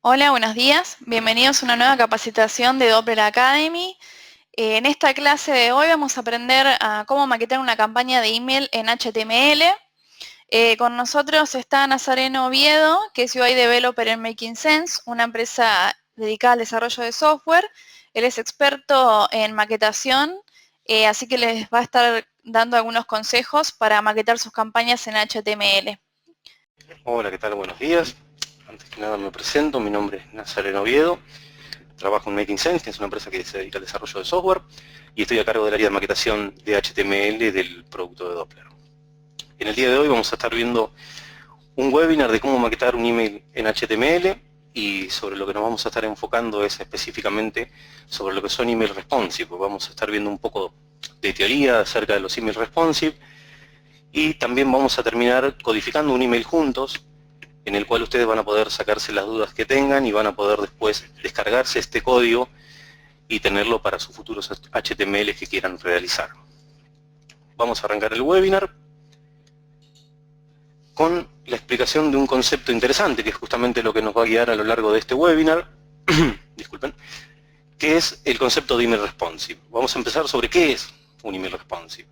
Hola, buenos días. Bienvenidos a una nueva capacitación de Doppler Academy. En esta clase de hoy vamos a aprender a cómo maquetar una campaña de email en HTML. Con nosotros está Nazareno Oviedo, que es UI Developer en Making Sense, una empresa dedicada al desarrollo de software. Él es experto en maquetación, así que les va a estar dando algunos consejos para maquetar sus campañas en HTML. Hola, ¿qué tal? Buenos días. Antes que nada me presento, mi nombre es Nazareno Oviedo, trabajo en Making Sense, que es una empresa que se dedica al desarrollo de software, y estoy a cargo del área de maquetación de HTML del producto de Doppler. En el día de hoy vamos a estar viendo un webinar de cómo maquetar un email en HTML, y sobre lo que nos vamos a estar enfocando es específicamente sobre lo que son email responsive. Vamos a estar viendo un poco de teoría acerca de los email responsive, y también vamos a terminar codificando un email juntos, en el cual ustedes van a poder sacarse las dudas que tengan y van a poder después descargarse este código y tenerlo para sus futuros HTML que quieran realizar. Vamos a arrancar el webinar con la explicación de un concepto interesante, que es justamente lo que nos va a guiar a lo largo de este webinar, disculpen, que es el concepto de email responsive. Vamos a empezar sobre qué es un email responsive.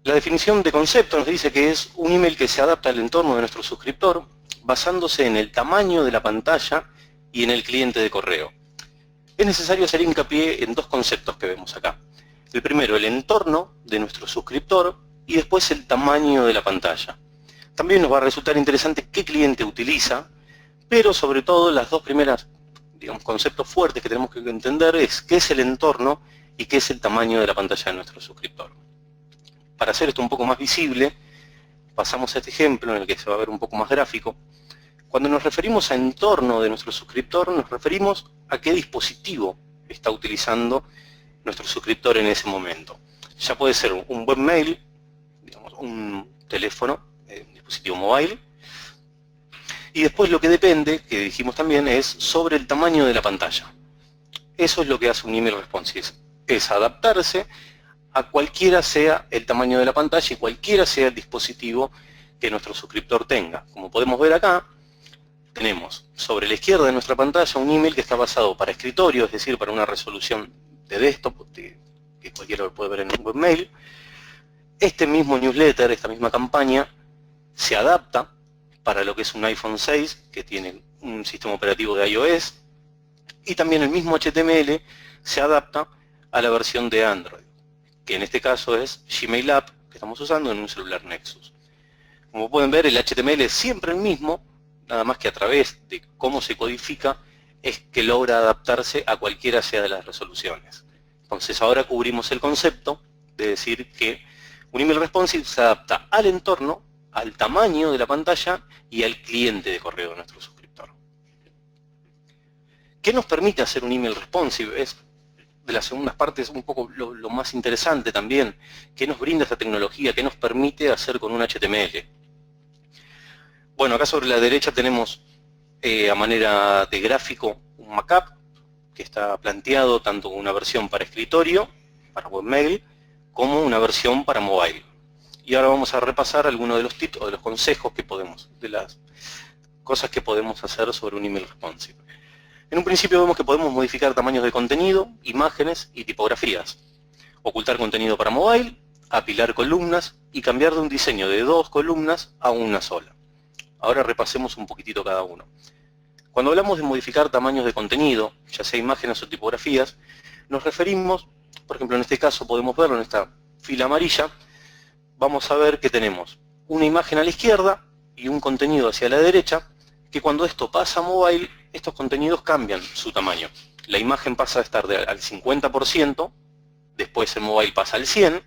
La definición de concepto nos dice que es un email que se adapta al entorno de nuestro suscriptor basándose en el tamaño de la pantalla y en el cliente de correo. Es necesario hacer hincapié en dos conceptos que vemos acá. El primero, el entorno de nuestro suscriptor, y después el tamaño de la pantalla. También nos va a resultar interesante qué cliente utiliza, pero sobre todo las dos primeras, conceptos fuertes que tenemos que entender es qué es el entorno y qué es el tamaño de la pantalla de nuestro suscriptor. Para hacer esto un poco más visible, pasamos a este ejemplo en el que se va a ver un poco más gráfico. Cuando nos referimos a entorno de nuestro suscriptor, nos referimos a qué dispositivo está utilizando nuestro suscriptor en ese momento. Ya puede ser un webmail, digamos, un teléfono, un dispositivo móvil, y después lo que depende, que dijimos también, es sobre el tamaño de la pantalla. Eso es lo que hace un email responsive, es adaptarse a cualquiera sea el tamaño de la pantalla y cualquiera sea el dispositivo que nuestro suscriptor tenga. Como podemos ver acá, tenemos sobre la izquierda de nuestra pantalla un email que está basado para escritorio, es decir, para una resolución de desktop, que cualquiera lo puede ver en un webmail. Este mismo newsletter, esta misma campaña, se adapta para lo que es un iPhone 6, que tiene un sistema operativo de iOS, y también el mismo HTML se adapta a la versión de Android, que en este caso es Gmail App, que estamos usando en un celular Nexus. Como pueden ver, el HTML es siempre el mismo, nada más que a través de cómo se codifica es que logra adaptarse a cualquiera sea de las resoluciones. Entonces ahora cubrimos el concepto de decir que un email responsive se adapta al entorno, al tamaño de la pantalla y al cliente de correo de nuestro suscriptor. ¿Qué nos permite hacer un email responsive? Es de las segundas partes un poco lo más interesante también. ¿Qué nos brinda esta tecnología? ¿Qué nos permite hacer con un HTML? Bueno, acá sobre la derecha tenemos a manera de gráfico un mockup que está planteado tanto una versión para escritorio, para webmail, como una versión para mobile. Y ahora vamos a repasar algunos de los tips o de los consejos que podemos, de las cosas que podemos hacer sobre un email responsive. En un principio vemos que podemos modificar tamaños de contenido, imágenes y tipografías, ocultar contenido para mobile, apilar columnas y cambiar de un diseño de 2 columnas a una sola. Ahora repasemos un poquitito cada uno. Cuando hablamos de modificar tamaños de contenido, ya sea imágenes o tipografías, nos referimos, por ejemplo en este caso podemos verlo en esta fila amarilla, vamos a ver que tenemos una imagen a la izquierda y un contenido hacia la derecha, que cuando esto pasa a mobile, estos contenidos cambian su tamaño. La imagen pasa a estar al 50%, después en mobile pasa al 100%,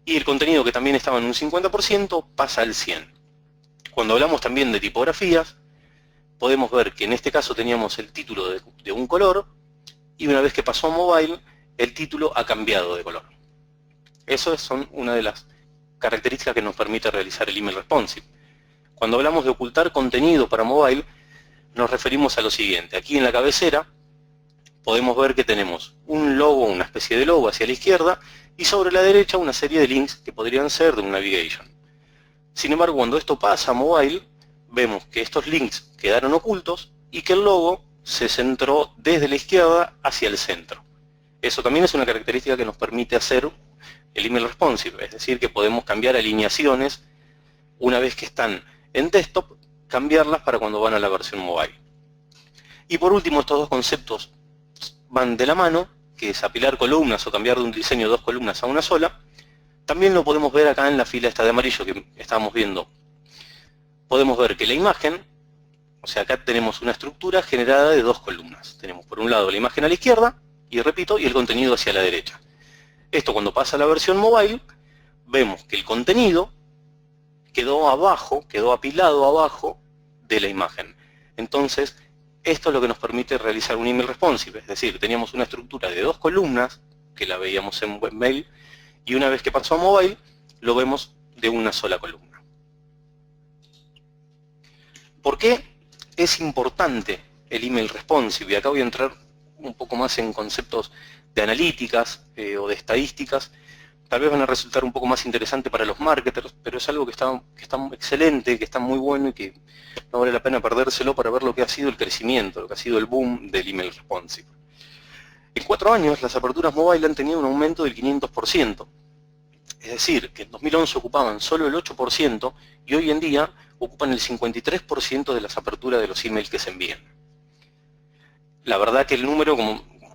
y el contenido que también estaba en un 50% pasa al 100%. Cuando hablamos también de tipografías, podemos ver que en este caso teníamos el título de un color, y una vez que pasó a mobile, el título ha cambiado de color. Esas son una de las características que nos permite realizar el email responsive. Cuando hablamos de ocultar contenido para mobile, nos referimos a lo siguiente. Aquí en la cabecera podemos ver que tenemos un logo, una especie de logo hacia la izquierda, y sobre la derecha una serie de links que podrían ser de un navigation. Sin embargo, cuando esto pasa a mobile, vemos que estos links quedaron ocultos y que el logo se centró desde la izquierda hacia el centro. Eso también es una característica que nos permite hacer el email responsive, es decir, que podemos cambiar alineaciones una vez que están en desktop, cambiarlas para cuando van a la versión mobile. Y por último, estos dos conceptos van de la mano, que es apilar columnas o cambiar de un diseño de dos columnas a una sola. También lo podemos ver acá en la fila esta de amarillo que estábamos viendo. Podemos ver que la imagen, o sea, acá tenemos una estructura generada de dos columnas. Tenemos por un lado la imagen a la izquierda, y repito, y el contenido hacia la derecha. Esto cuando pasa a la versión mobile, vemos que el contenido quedó abajo, quedó apilado abajo de la imagen. Entonces, esto es lo que nos permite realizar un email responsive, es decir, teníamos una estructura de dos columnas, que la veíamos en webmail, y una vez que pasó a mobile, lo vemos de una sola columna. ¿Por qué es importante el email responsive? Y acá voy a entrar un poco más en conceptos de analíticas o de estadísticas. Tal vez van a resultar un poco más interesante para los marketers, pero es algo que está excelente, que está muy bueno y que no vale la pena perdérselo para ver lo que ha sido el crecimiento, lo que ha sido el boom del email responsive. En 4 años las aperturas mobile han tenido un aumento del 500%. Es decir, que en 2011 ocupaban solo el 8% y hoy en día ocupan el 53% de las aperturas de los emails que se envían. La verdad que el número,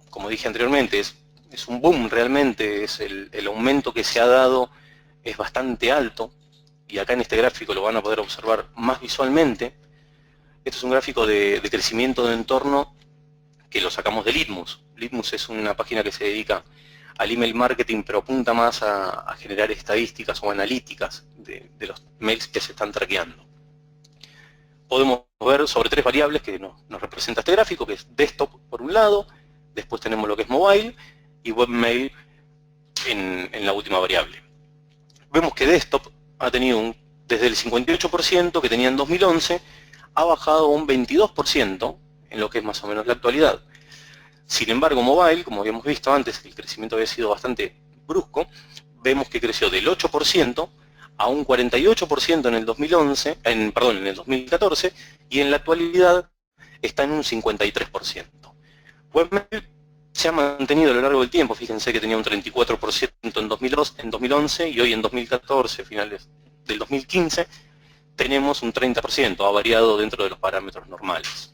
como dije anteriormente, es un boom realmente, es el aumento que se ha dado es bastante alto, y acá en este gráfico lo van a poder observar más visualmente. Esto es un gráfico de crecimiento de entorno que lo sacamos de Litmus. Litmus es una página que se dedica al email marketing, pero apunta más a generar estadísticas o analíticas de los mails que se están traqueando. Podemos ver sobre 3 variables que nos representa este gráfico, que es desktop por un lado, después tenemos lo que es mobile, y webmail en la última variable. Vemos que desktop ha tenido desde el 58% que tenía en 2011, ha bajado a un 22% en lo que es más o menos la actualidad. Sin embargo, mobile, como habíamos visto antes, el crecimiento había sido bastante brusco, vemos que creció del 8% a un 48% en el 2014, y en la actualidad está en un 53%. Webmail se ha mantenido a lo largo del tiempo, fíjense que tenía un 34% en 2011 y hoy en 2014, finales del 2015, tenemos un 30%, ha variado dentro de los parámetros normales.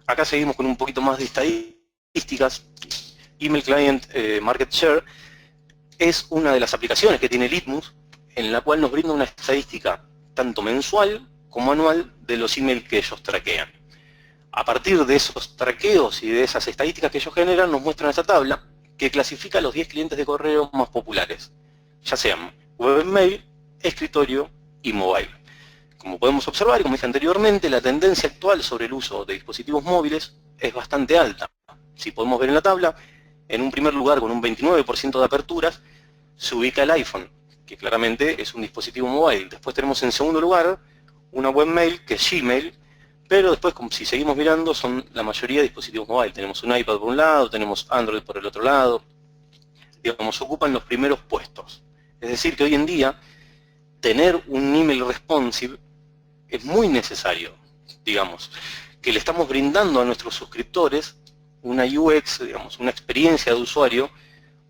Acá seguimos con un poquito más de estadísticas. Email Client Market Share es una de las aplicaciones que tiene Litmus, en la cual nos brinda una estadística tanto mensual como anual de los emails que ellos traquean. A partir de esos traqueos y de esas estadísticas que ellos generan, nos muestran esta tabla que clasifica a los 10 clientes de correo más populares, ya sean webmail, escritorio y mobile. Como podemos observar, y como dije anteriormente, la tendencia actual sobre el uso de dispositivos móviles es bastante alta. Si podemos ver en la tabla, en un primer lugar, con un 29% de aperturas, se ubica el iPhone, que claramente es un dispositivo mobile. Después tenemos en segundo lugar una webmail, que es Gmail, pero después, si seguimos mirando, son la mayoría de dispositivos mobile. Tenemos un iPad por un lado, tenemos Android por el otro lado. Digamos, ocupan los primeros puestos. Es decir, que hoy en día, tener un email responsive es muy necesario. Digamos, que le estamos brindando a nuestros suscriptores una UX, digamos, una experiencia de usuario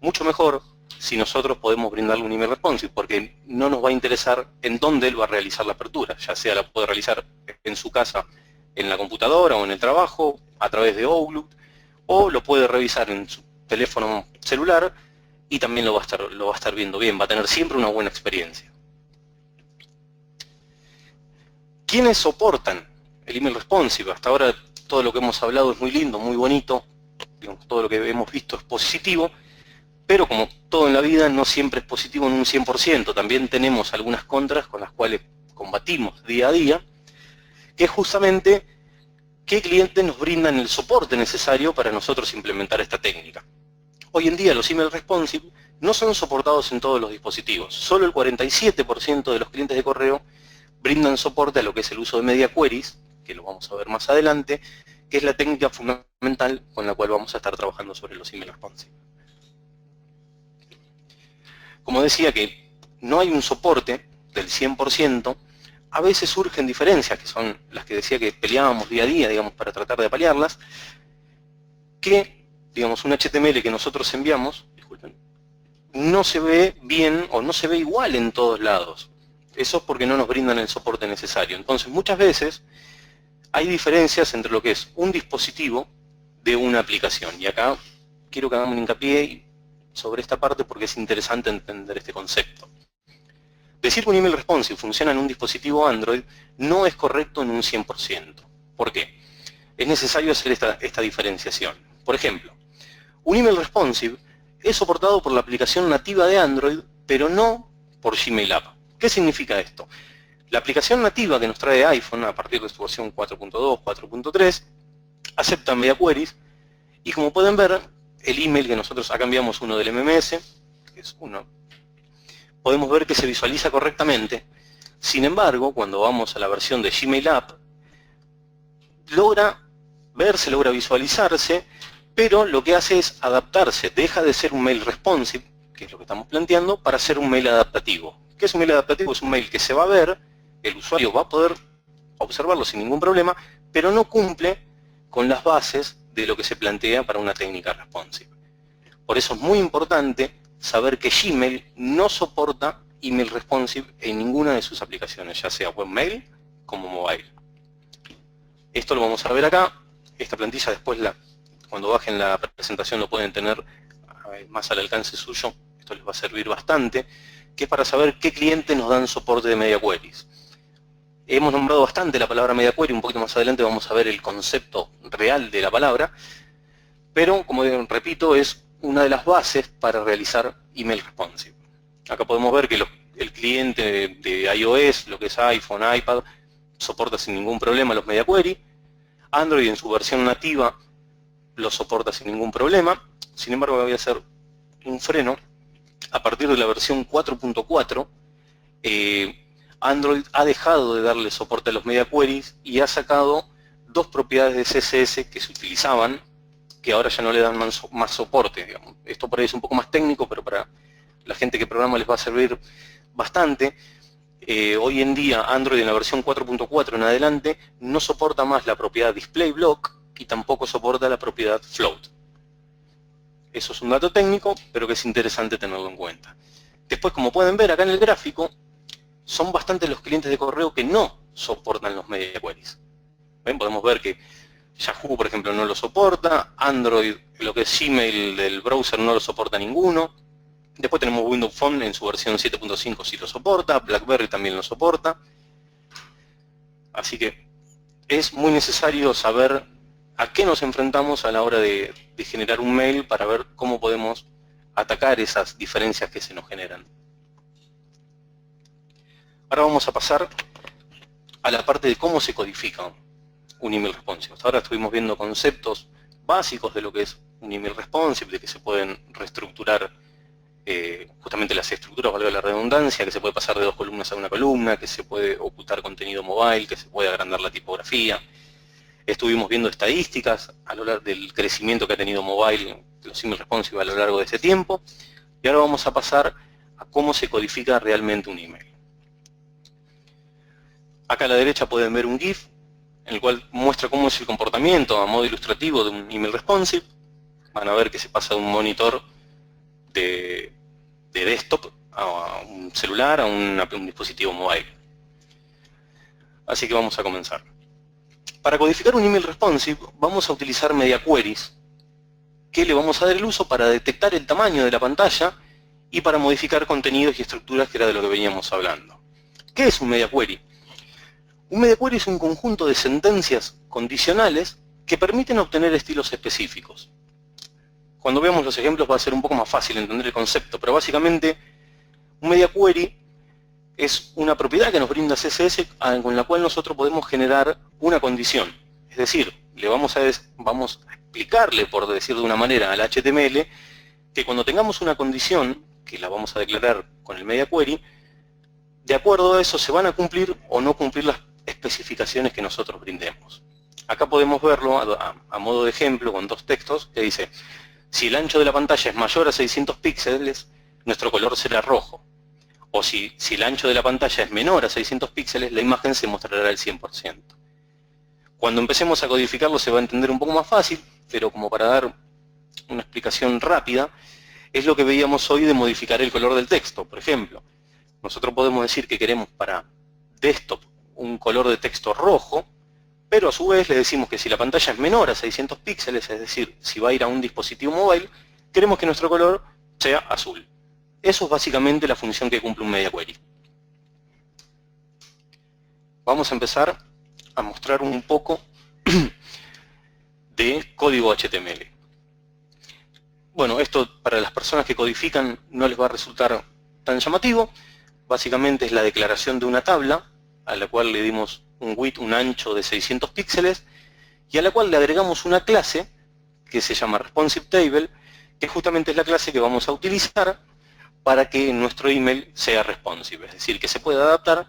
mucho mejor si nosotros podemos brindarle un email responsive, porque no nos va a interesar en dónde él va a realizar la apertura, ya sea la puede realizar en su casa, en la computadora o en el trabajo, a través de Outlook, o lo puede revisar en su teléfono celular y también lo va a estar viendo bien, va a tener siempre una buena experiencia. ¿Quiénes soportan el email responsive? Hasta ahora todo lo que hemos hablado es muy lindo, muy bonito, digamos, todo lo que hemos visto es positivo, pero como todo en la vida no siempre es positivo en un 100%, también tenemos algunas contras con las cuales combatimos día a día, que es justamente qué clientes nos brindan el soporte necesario para nosotros implementar esta técnica. Hoy en día los email responsive no son soportados en todos los dispositivos, solo el 47% de los clientes de correo brindan soporte a lo que es el uso de media queries, que lo vamos a ver más adelante, que es la técnica fundamental con la cual vamos a estar trabajando sobre los email responsive. Como decía que no hay un soporte del 100%, a veces surgen diferencias, que son las que decía que peleábamos día a día, digamos, para tratar de paliarlas, que, digamos, un HTML que nosotros enviamos, disculpen, no se ve bien o no se ve igual en todos lados. Eso es porque no nos brindan el soporte necesario. Entonces, muchas veces hay diferencias entre lo que es un dispositivo de una aplicación. Y acá quiero que hagamos un hincapié sobre esta parte porque es interesante entender este concepto. Decir que un email responsive funciona en un dispositivo Android no es correcto en un 100%. ¿Por qué? Es necesario hacer esta diferenciación. Por ejemplo, un email responsive es soportado por la aplicación nativa de Android, pero no por Gmail App. ¿Qué significa esto? La aplicación nativa que nos trae iPhone a partir de su versión 4.2, 4.3, acepta media queries y como pueden ver, el email que nosotros acá enviamos uno del MMS, que es uno, podemos ver que se visualiza correctamente. Sin embargo, cuando vamos a la versión de Gmail App, logra verse, logra visualizarse, pero lo que hace es adaptarse, deja de ser un mail responsive, que es lo que estamos planteando, para ser un mail adaptativo. ¿Qué es un mail adaptativo? Es un mail que se va a ver, el usuario va a poder observarlo sin ningún problema, pero no cumple con las bases de lo que se plantea para una técnica responsive. Por eso es muy importante saber que Gmail no soporta email responsive en ninguna de sus aplicaciones, ya sea webmail como mobile. Esto lo vamos a ver acá. Esta plantilla después, cuando bajen la presentación, lo pueden tener más al alcance suyo. Esto les va a servir bastante, que es para saber qué clientes nos dan soporte de media queries. Hemos nombrado bastante la palabra media query, un poquito más adelante vamos a ver el concepto real de la palabra, pero como repito, es una de las bases para realizar email responsive. Acá podemos ver que el cliente de iOS, lo que es iPhone, iPad, soporta sin ningún problema los media query. Android en su versión nativa lo soporta sin ningún problema. Sin embargo, voy a hacer un freno. A partir de la versión 4.4, Android ha dejado de darle soporte a los media queries y ha sacado dos propiedades de CSS que se utilizaban, que ahora ya no le dan más soporte, digamos. Esto por ahí es un poco más técnico, pero para la gente que programa les va a servir bastante. Hoy en día Android en la versión 4.4 en adelante no soporta más la propiedad DisplayBlock y tampoco soporta la propiedad Float. Eso es un dato técnico, pero que es interesante tenerlo en cuenta. Después, como pueden ver acá en el gráfico, son bastantes los clientes de correo que no soportan los media queries. ¿Ven? Podemos ver que Yahoo, por ejemplo, no lo soporta, Android, lo que es Gmail del browser, no lo soporta ninguno. Después tenemos Windows Phone en su versión 7.5 sí lo soporta, BlackBerry también lo soporta. Así que es muy necesario saber a qué nos enfrentamos a la hora de generar un mail para ver cómo podemos atacar esas diferencias que se nos generan. Ahora vamos a pasar a la parte de cómo se codifica un email responsive. Hasta ahora estuvimos viendo conceptos básicos de lo que es un email responsive, de que se pueden reestructurar justamente las estructuras, valga la redundancia, que se puede pasar de dos columnas a una columna, que se puede ocultar contenido mobile, que se puede agrandar la tipografía. Estuvimos viendo estadísticas a lo largo del crecimiento que ha tenido mobile, los email responsive a lo largo de ese tiempo, y ahora vamos a pasar a cómo se codifica realmente un email. Acá a la derecha pueden ver un GIF, en el cual muestra cómo es el comportamiento a modo ilustrativo de un email responsive. Van a ver que se pasa de un monitor de desktop a un celular, a un dispositivo mobile. Así que vamos a comenzar. Para codificar un email responsive vamos a utilizar media queries, que le vamos a dar el uso para detectar el tamaño de la pantalla y para modificar contenidos y estructuras, que era de lo que veníamos hablando. ¿Qué es un media query? Un media query es un conjunto de sentencias condicionales que permiten obtener estilos específicos. Cuando veamos los ejemplos va a ser un poco más fácil entender el concepto, pero básicamente un media query es una propiedad que nos brinda CSS con la cual nosotros podemos generar una condición. Es decir, vamos a explicarle, por decir de una manera, al HTML que cuando tengamos una condición, que la vamos a declarar con el media query, de acuerdo a eso se van a cumplir o no cumplir las especificaciones que nosotros brindemos. Acá podemos verlo a modo de ejemplo con dos textos que dice: si el ancho de la pantalla es mayor a 600 píxeles, nuestro color será rojo. O si el ancho de la pantalla es menor a 600 píxeles, la imagen se mostrará al 100%. Cuando empecemos a codificarlo se va a entender un poco más fácil, pero como para dar una explicación rápida, es lo que veíamos hoy de modificar el color del texto. Por ejemplo, nosotros podemos decir que queremos para desktop un color de texto rojo, pero a su vez le decimos que si la pantalla es menor a 600 píxeles, es decir, si va a ir a un dispositivo móvil, queremos que nuestro color sea azul. Eso es básicamente la función que cumple un media query. Vamos a empezar a mostrar un poco de código HTML. Bueno, esto para las personas que codifican no les va a resultar tan llamativo. Básicamente es la declaración de una tabla a la cual le dimos un width, un ancho de 600 píxeles y a la cual le agregamos una clase que se llama Responsive Table, que justamente es la clase que vamos a utilizar para que nuestro email sea responsive, es decir, que se pueda adaptar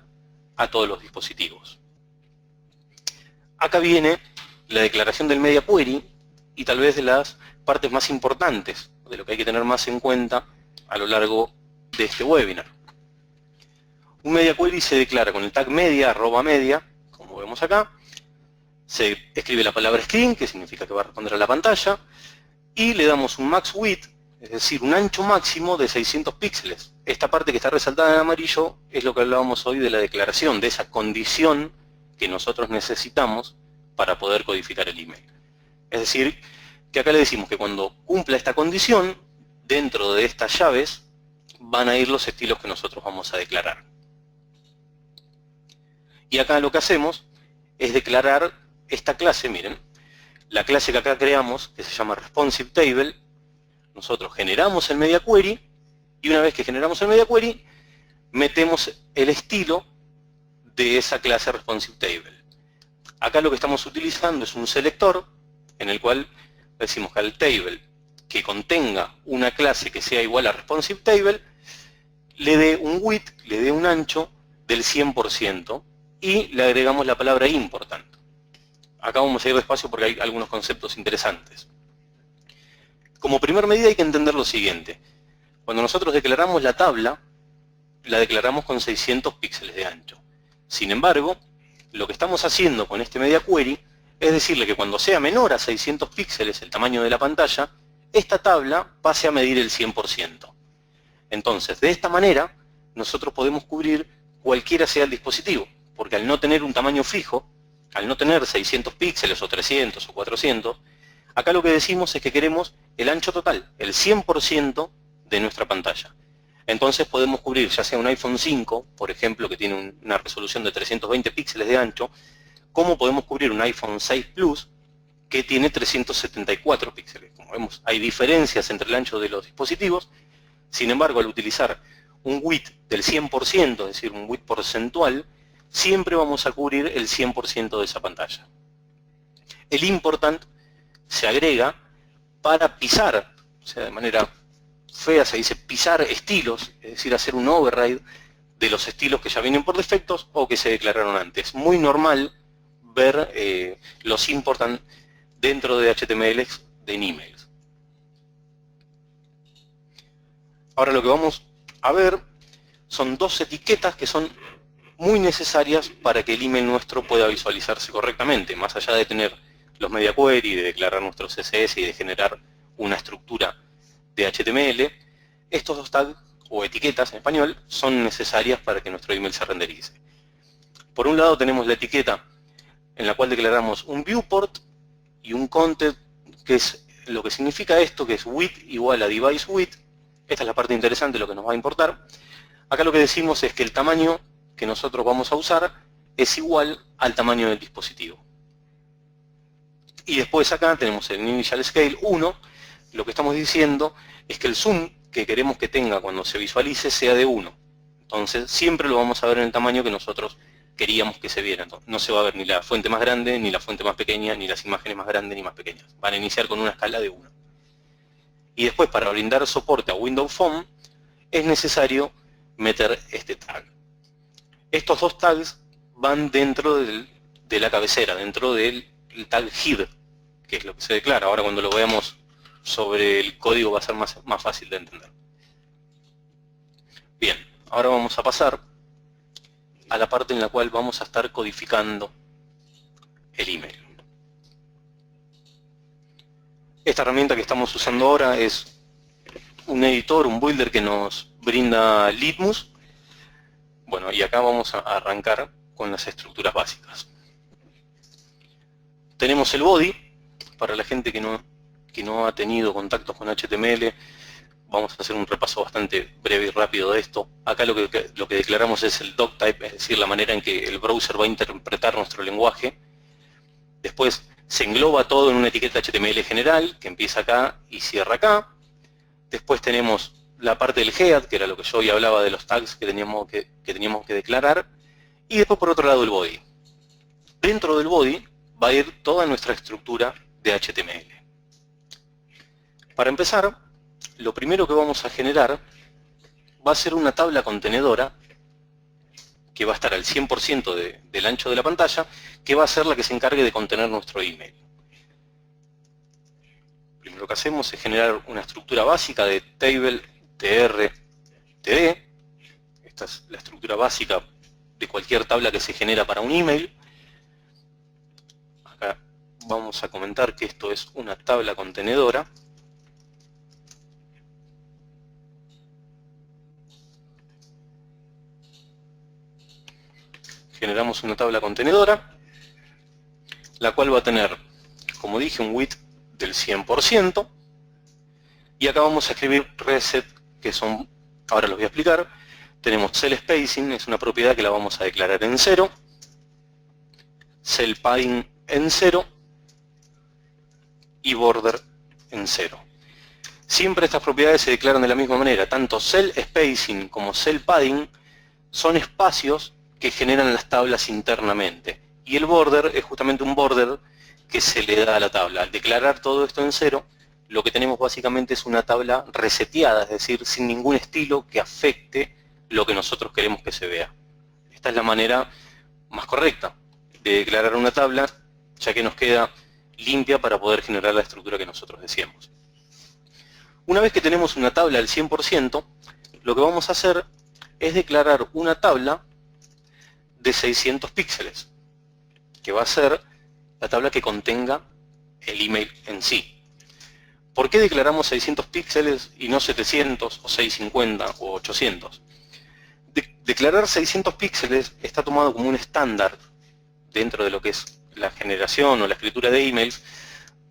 a todos los dispositivos. Acá viene la declaración del media query y tal vez de las partes más importantes, de lo que hay que tener más en cuenta a lo largo de este webinar. Un media query se declara con el tag media, @media, como vemos acá. Se escribe la palabra string, que significa que va a responder a la pantalla, y le damos un max width, es decir, un ancho máximo de 600 píxeles. Esta parte que está resaltada en amarillo es lo que hablábamos hoy de la declaración, de esa condición que nosotros necesitamos para poder codificar el email. Es decir, que acá le decimos que cuando cumpla esta condición, dentro de estas llaves van a ir los estilos que nosotros vamos a declarar. Y acá lo que hacemos es declarar esta clase, miren, la clase que acá creamos, que se llama Responsive Table. Nosotros generamos el media query y una vez que generamos el media query, metemos el estilo de esa clase Responsive Table. Acá lo que estamos utilizando es un selector en el cual decimos que al table que contenga una clase que sea igual a Responsive Table le dé un width, le dé un ancho del 100% y le agregamos la palabra important. Acá vamos a ir despacio porque hay algunos conceptos interesantes. Como primer medida hay que entender lo siguiente. Cuando nosotros declaramos la tabla, la declaramos con 600 píxeles de ancho. Sin embargo, lo que estamos haciendo con este media query es decirle que cuando sea menor a 600 píxeles el tamaño de la pantalla, esta tabla pase a medir el 100%. Entonces, de esta manera, nosotros podemos cubrir cualquiera sea el dispositivo, porque al no tener un tamaño fijo, al no tener 600 píxeles o 300 o 400, acá lo que decimos es que queremos el ancho total, el 100% de nuestra pantalla. Entonces podemos cubrir ya sea un iPhone 5, por ejemplo, que tiene una resolución de 320 píxeles de ancho, como podemos cubrir un iPhone 6 Plus, que tiene 374 píxeles. Como vemos, hay diferencias entre el ancho de los dispositivos. Sin embargo, al utilizar un width del 100%, es decir, un width porcentual, siempre vamos a cubrir el 100% de esa pantalla. El important se agrega para pisar, o sea, de manera fea se dice pisar estilos, es decir, hacer un override de los estilos que ya vienen por defectos o que se declararon antes. Muy normal ver los important dentro de HTML de emails. Ahora lo que vamos a ver son dos etiquetas que son muy necesarias para que el email nuestro pueda visualizarse correctamente, más allá de tener los media query, de declarar nuestros CSS y de generar una estructura de HTML, estos dos tags, o etiquetas en español, son necesarias para que nuestro email se renderice. Por un lado tenemos la etiqueta en la cual declaramos un viewport y un content, que es lo que significa esto, que es width igual a device width. Esta es la parte interesante, lo que nos va a importar. Acá lo que decimos es que el tamaño que nosotros vamos a usar es igual al tamaño del dispositivo. Y después acá tenemos el Initial Scale 1, lo que estamos diciendo es que el zoom que queremos que tenga cuando se visualice sea de 1. Entonces siempre lo vamos a ver en el tamaño que nosotros queríamos que se viera. Entonces, no se va a ver ni la fuente más grande, ni la fuente más pequeña, ni las imágenes más grandes ni más pequeñas. Van a iniciar con una escala de 1. Y después, para brindar soporte a Windows Phone, es necesario meter este tag. Estos dos tags van dentro de la cabecera, dentro del tag head, que es lo que se declara. Ahora cuando lo veamos sobre el código va a ser más fácil de entender. Bien, ahora vamos a pasar a la parte en la cual vamos a estar codificando el email. Esta herramienta que estamos usando ahora es un editor, un builder que nos brinda Litmus. Bueno, y acá vamos a arrancar con las estructuras básicas. Tenemos el body. Para la gente que no ha tenido contactos con HTML, vamos a hacer un repaso bastante breve y rápido de esto. Acá lo que declaramos es el doctype, es decir, la manera en que el browser va a interpretar nuestro lenguaje. Después se engloba todo en una etiqueta HTML general, que empieza acá y cierra acá. Después tenemos la parte del head, que era lo que yo hoy hablaba de los tags que teníamos que declarar. Y después por otro lado el body. Dentro del body va a ir toda nuestra estructura de HTML. Para empezar, lo primero que vamos a generar va a ser una tabla contenedora que va a estar al 100% del ancho de la pantalla, que va a ser la que se encargue de contener nuestro email. Primero que hacemos es generar una estructura básica de table, tr, td. Esta es la estructura básica de cualquier tabla que se genera para un email. Acá vamos a comentar que esto es una tabla contenedora. Generamos una tabla contenedora, la cual va a tener, como dije, un width del 100%. Y acá vamos a escribir reset, que son, ahora los voy a explicar. Tenemos cell spacing, es una propiedad que la vamos a declarar en 0. Cell padding en 0. Y border en 0. Siempre estas propiedades se declaran de la misma manera. Tanto cell spacing como cell padding son espacios que generan las tablas internamente. Y el border es justamente un border que se le da a la tabla. Al declarar todo esto en 0, lo que tenemos básicamente es una tabla reseteada, es decir, sin ningún estilo que afecte lo que nosotros queremos que se vea. Esta es la manera más correcta de declarar una tabla, ya que nos queda limpia para poder generar la estructura que nosotros deseamos. Una vez que tenemos una tabla al 100%, lo que vamos a hacer es declarar una tabla de 600 píxeles, que va a ser la tabla que contenga el email en sí. ¿Por qué declaramos 600 píxeles y no 700 o 650 o 800? Declarar 600 píxeles está tomado como un estándar dentro de lo que es la generación o la escritura de emails,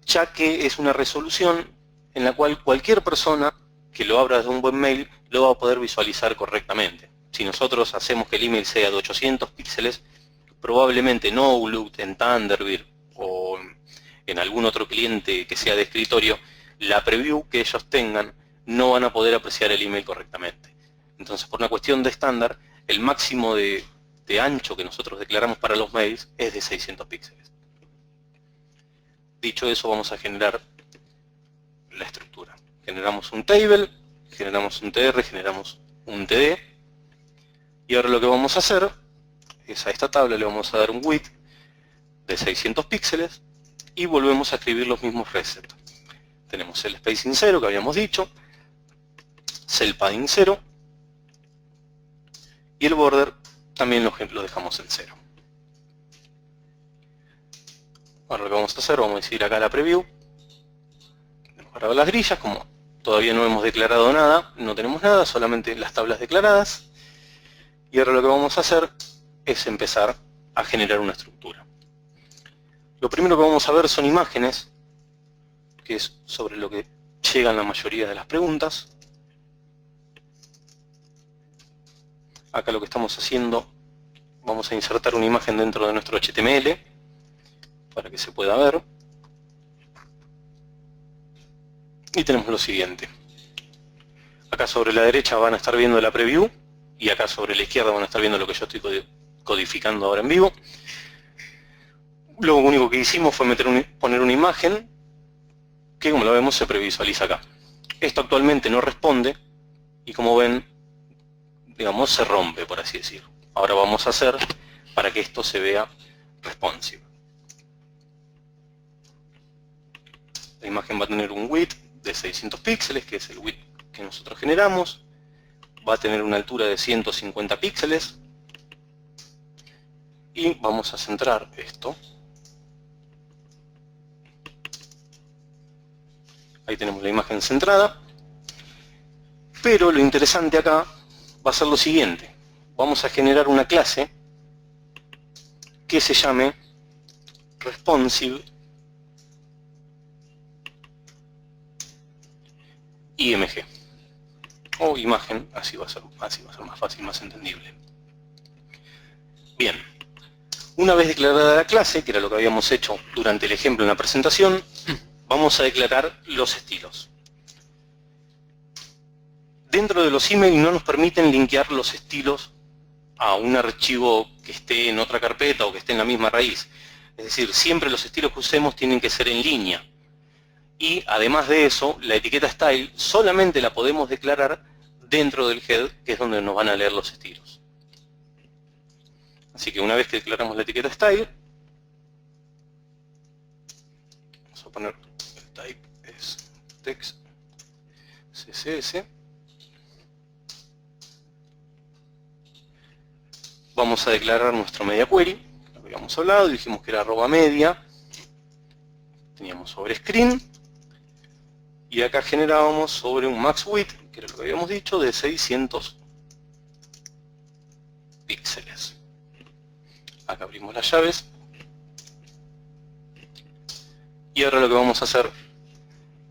ya que es una resolución en la cual cualquier persona que lo abra desde un buen mail lo va a poder visualizar correctamente. Si nosotros hacemos que el email sea de 800 píxeles, probablemente no Outlook, en Thunderbird o en algún otro cliente que sea de escritorio, la preview que ellos tengan no van a poder apreciar el email correctamente. Entonces, por una cuestión de estándar, el máximo de ancho que nosotros declaramos para los mails es de 600 píxeles. Dicho eso, vamos a generar la estructura. Generamos un table, generamos un tr, generamos un td. Y ahora lo que vamos a hacer es a esta tabla le vamos a dar un width de 600 píxeles y volvemos a escribir los mismos resets. Tenemos el spacing 0 que habíamos dicho, cell padding 0 y el border también lo dejamos en 0. Ahora lo que vamos a hacer, vamos a decir acá la preview. Hemos grabado las grillas, como todavía no hemos declarado nada, no tenemos nada, solamente las tablas declaradas. Y ahora lo que vamos a hacer es empezar a generar una estructura. Lo primero que vamos a ver son imágenes, que es sobre lo que llegan la mayoría de las preguntas. Acá lo que estamos haciendo, vamos a insertar una imagen dentro de nuestro HTML para que se pueda ver. Y tenemos lo siguiente. Acá sobre la derecha van a estar viendo la preview y acá sobre la izquierda van a estar viendo lo que yo estoy codificando ahora en vivo. Lo único que hicimos fue poner una imagen que, como lo vemos, se previsualiza acá. Esto actualmente no responde y, como ven, digamos, se rompe, por así decirlo. Ahora vamos a hacer para que esto se vea responsive. La imagen va a tener un width de 600 píxeles, que es el width que nosotros generamos. va a tener una altura de 150 píxeles. Y vamos a centrar esto. Ahí tenemos la imagen centrada. Pero lo interesante acá va a ser lo siguiente. Vamos a generar una clase que se llame responsive img o imagen, así va a ser más fácil, más entendible. Bien, una vez declarada la clase, que era lo que habíamos hecho durante el ejemplo en la presentación, vamos a declarar los estilos. Dentro de los email no nos permiten linkear los estilos a un archivo que esté en otra carpeta o que esté en la misma raíz. Es decir, siempre los estilos que usemos tienen que ser en línea. Y además de eso, la etiqueta style solamente la podemos declarar dentro del head, que es donde nos van a leer los estilos. Así que una vez que declaramos la etiqueta style, vamos a poner el type es text css. Vamos a declarar nuestro media query, lo que habíamos hablado, dijimos que era @media, teníamos sobre screen, y acá generábamos sobre un max width, que era lo que habíamos dicho, de 600 píxeles. Acá abrimos las llaves, y ahora lo que vamos a hacer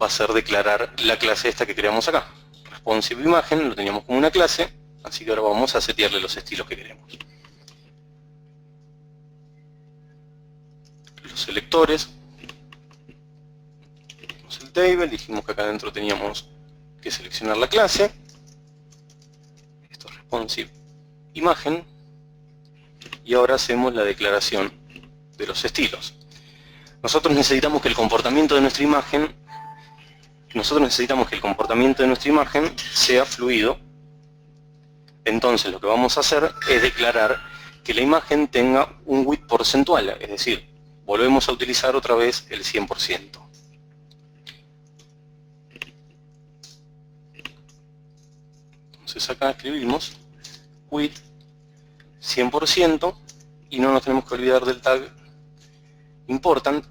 va a ser declarar la clase esta que creamos acá. Responsive imagen, lo teníamos como una clase, así que ahora vamos a setearle los estilos que queremos. Los selectores, el table, dijimos que acá adentro teníamos que seleccionar la clase. Esto es responsive imagen, y ahora hacemos la declaración de los estilos. Nosotros necesitamos que el comportamiento de nuestra imagen sea fluido. Entonces lo que vamos a hacer es declarar que la imagen tenga un width porcentual, es decir, volvemos a utilizar otra vez el 100%. Entonces acá escribimos width 100% y no nos tenemos que olvidar del tag important,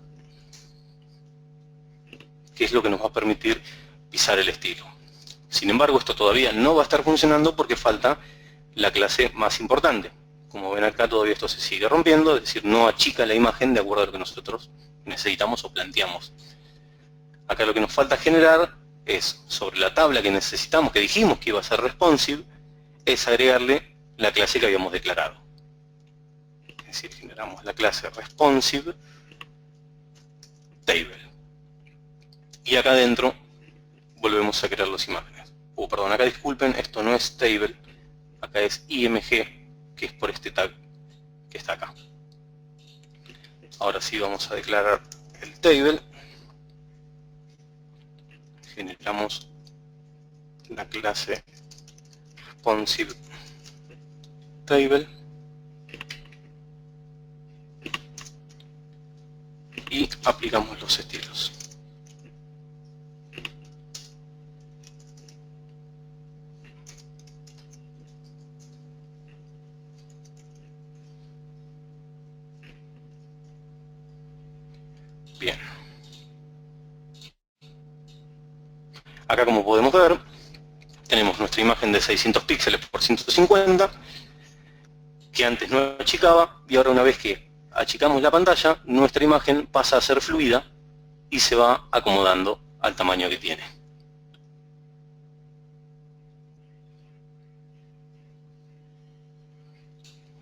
que es lo que nos va a permitir pisar el estilo. Sin embargo, esto todavía no va a estar funcionando porque falta la clase más importante. Como ven acá, todavía esto se sigue rompiendo, es decir, no achica la imagen de acuerdo a lo que nosotros necesitamos o planteamos. Acá lo que nos falta generar es, sobre la tabla que necesitamos, que dijimos que iba a ser responsive, es agregarle la clase que habíamos declarado. Es decir, generamos la clase responsive table. Y acá adentro volvemos a crear las imágenes. Perdón, acá disculpen, esto no es table, acá es img, que es por este tag que está acá. Ahora sí vamos a declarar el table. Generamos la clase responsive table y aplicamos los estilos. Bien. Acá, como podemos ver, tenemos nuestra imagen de 600 píxeles por 150, que antes no achicaba, y ahora una vez que achicamos la pantalla, nuestra imagen pasa a ser fluida y se va acomodando al tamaño que tiene.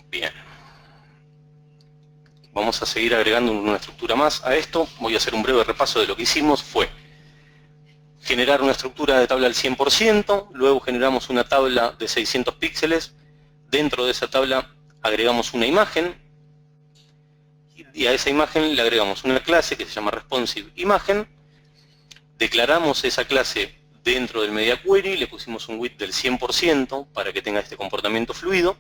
Bien. Vamos a seguir agregando una estructura más a esto. Voy a hacer un breve repaso de lo que hicimos. Fue generar una estructura de tabla al 100%, luego generamos una tabla de 600 píxeles, dentro de esa tabla agregamos una imagen, y a esa imagen le agregamos una clase que se llama responsive imagen, declaramos esa clase dentro del media query, le pusimos un width del 100% para que tenga este comportamiento fluido.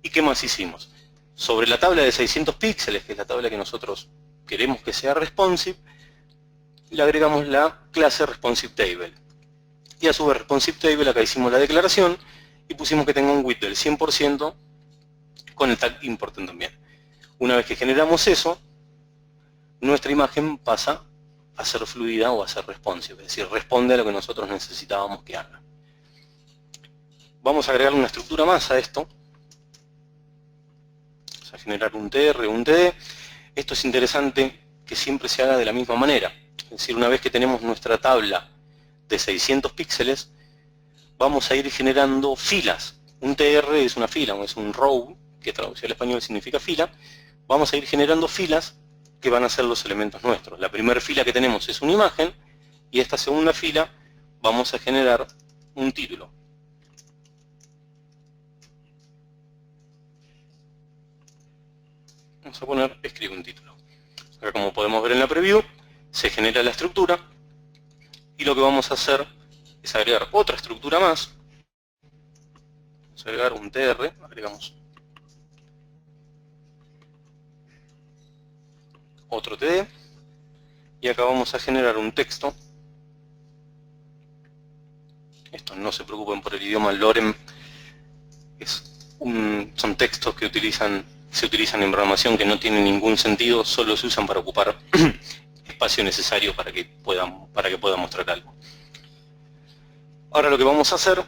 ¿Y qué más hicimos? Sobre la tabla de 600 píxeles, que es la tabla que nosotros queremos que sea responsive, le agregamos la clase responsive table. Y a su vez responsive table, acá hicimos la declaración y pusimos que tenga un width del 100% con el tag important también. Una vez que generamos eso, nuestra imagen pasa a ser fluida o a ser responsive, es decir, responde a lo que nosotros necesitábamos que haga. Vamos a agregar una estructura más a esto. Vamos a generar un TR, un TD. Esto es interesante que siempre se haga de la misma manera. Es decir, una vez que tenemos nuestra tabla de 600 píxeles, vamos a ir generando filas. Un TR es una fila, o es un row, que traducido al español significa fila. Vamos a ir generando filas que van a ser los elementos nuestros. La primera fila que tenemos es una imagen, y esta segunda fila vamos a generar un título. Vamos a poner, escribe un título. Acá, como podemos ver en la preview, se genera la estructura, y lo que vamos a hacer es agregar otra estructura más. Vamos a agregar un TR, agregamos otro TD, y acá vamos a generar un texto. Esto no se preocupen por el idioma, Lorem son textos que se utilizan en programación que no tienen ningún sentido, solo se usan para ocupar espacio necesario para que pueda mostrar algo. Ahora lo que vamos a hacer,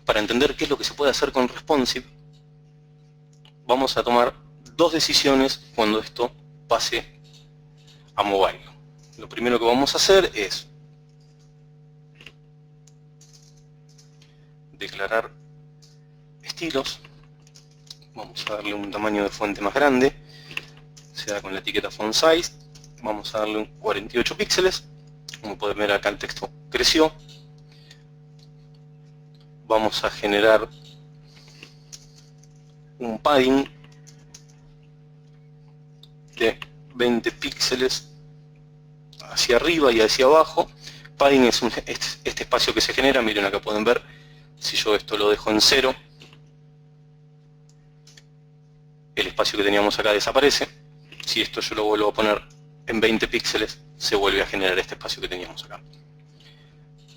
para entender qué es lo que se puede hacer con responsive, vamos a tomar dos decisiones cuando esto pase a mobile. Lo primero que vamos a hacer es declarar estilos. Vamos a darle un tamaño de fuente más grande, sea con la etiqueta font size. Vamos a darle 48 píxeles. Como pueden ver acá el texto creció. Vamos a generar un padding de 20 píxeles hacia arriba y hacia abajo. Padding es este espacio que se genera. Miren, acá pueden ver, si yo esto lo dejo en 0, el espacio que teníamos acá desaparece. Si esto yo lo vuelvo a poner en 20 píxeles, se vuelve a generar este espacio que teníamos acá.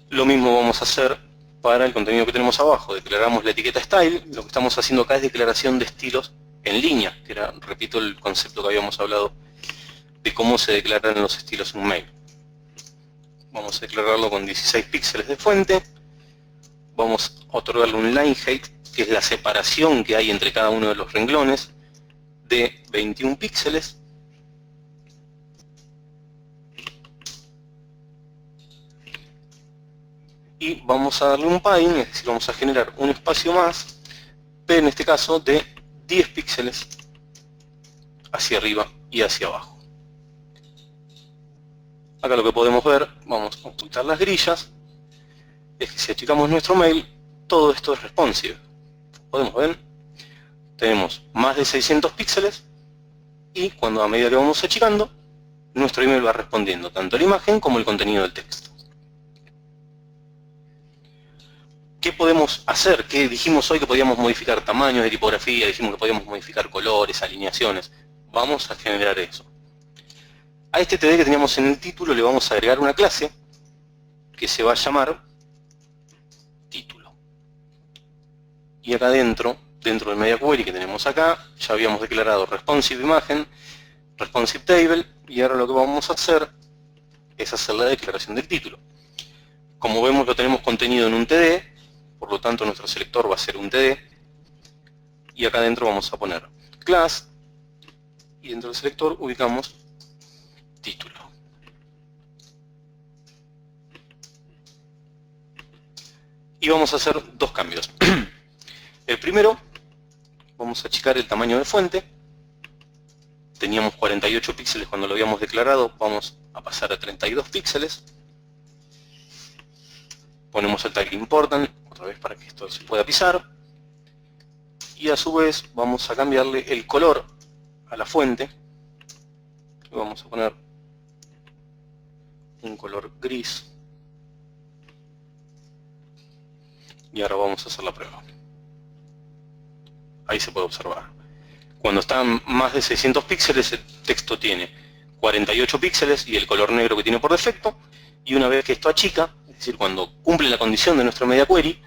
Lo mismo vamos a hacer para el contenido que tenemos abajo. Declaramos la etiqueta style. Lo que estamos haciendo acá es declaración de estilos en línea, que era, repito, el concepto que habíamos hablado de cómo se declaran los estilos en un mail. Vamos a declararlo con 16 píxeles de fuente. Vamos a otorgarle un line height, que es la separación que hay entre cada uno de los renglones, de 21 píxeles. Y vamos a darle un padding, es decir, vamos a generar un espacio más, pero en este caso de 10 píxeles hacia arriba y hacia abajo. Acá lo que podemos ver, vamos a ocultar las grillas, es que si achicamos nuestro mail, todo esto es responsive. Podemos ver, tenemos más de 600 píxeles, y cuando a medida que vamos achicando, nuestro email va respondiendo tanto la imagen como el contenido del texto. ¿Qué podemos hacer? ¿Qué dijimos hoy? Que podíamos modificar tamaños de tipografía, dijimos que podíamos modificar colores, alineaciones. Vamos a generar eso. A este TD que teníamos en el título le vamos a agregar una clase que se va a llamar título. Y acá dentro del media query que tenemos acá, ya habíamos declarado responsive imagen, responsive table, y ahora lo que vamos a hacer es hacer la declaración del título. Como vemos, lo tenemos contenido en un TD, por lo tanto nuestro selector va a ser un TD, y acá adentro vamos a poner class, y dentro del selector ubicamos título. Y vamos a hacer dos cambios. El primero, vamos a achicar el tamaño de fuente. Teníamos 48 píxeles cuando lo habíamos declarado, vamos a pasar a 32 píxeles. Ponemos el tag important, otra vez para que esto se pueda pisar. Y a su vez vamos a cambiarle el color a la fuente. Y vamos a poner un color gris. Y ahora vamos a hacer la prueba. Ahí se puede observar. Cuando están más de 600 píxeles, el texto tiene 48 píxeles y el color negro que tiene por defecto. Y una vez que esto achica, es decir, cuando cumple la condición de nuestra media query,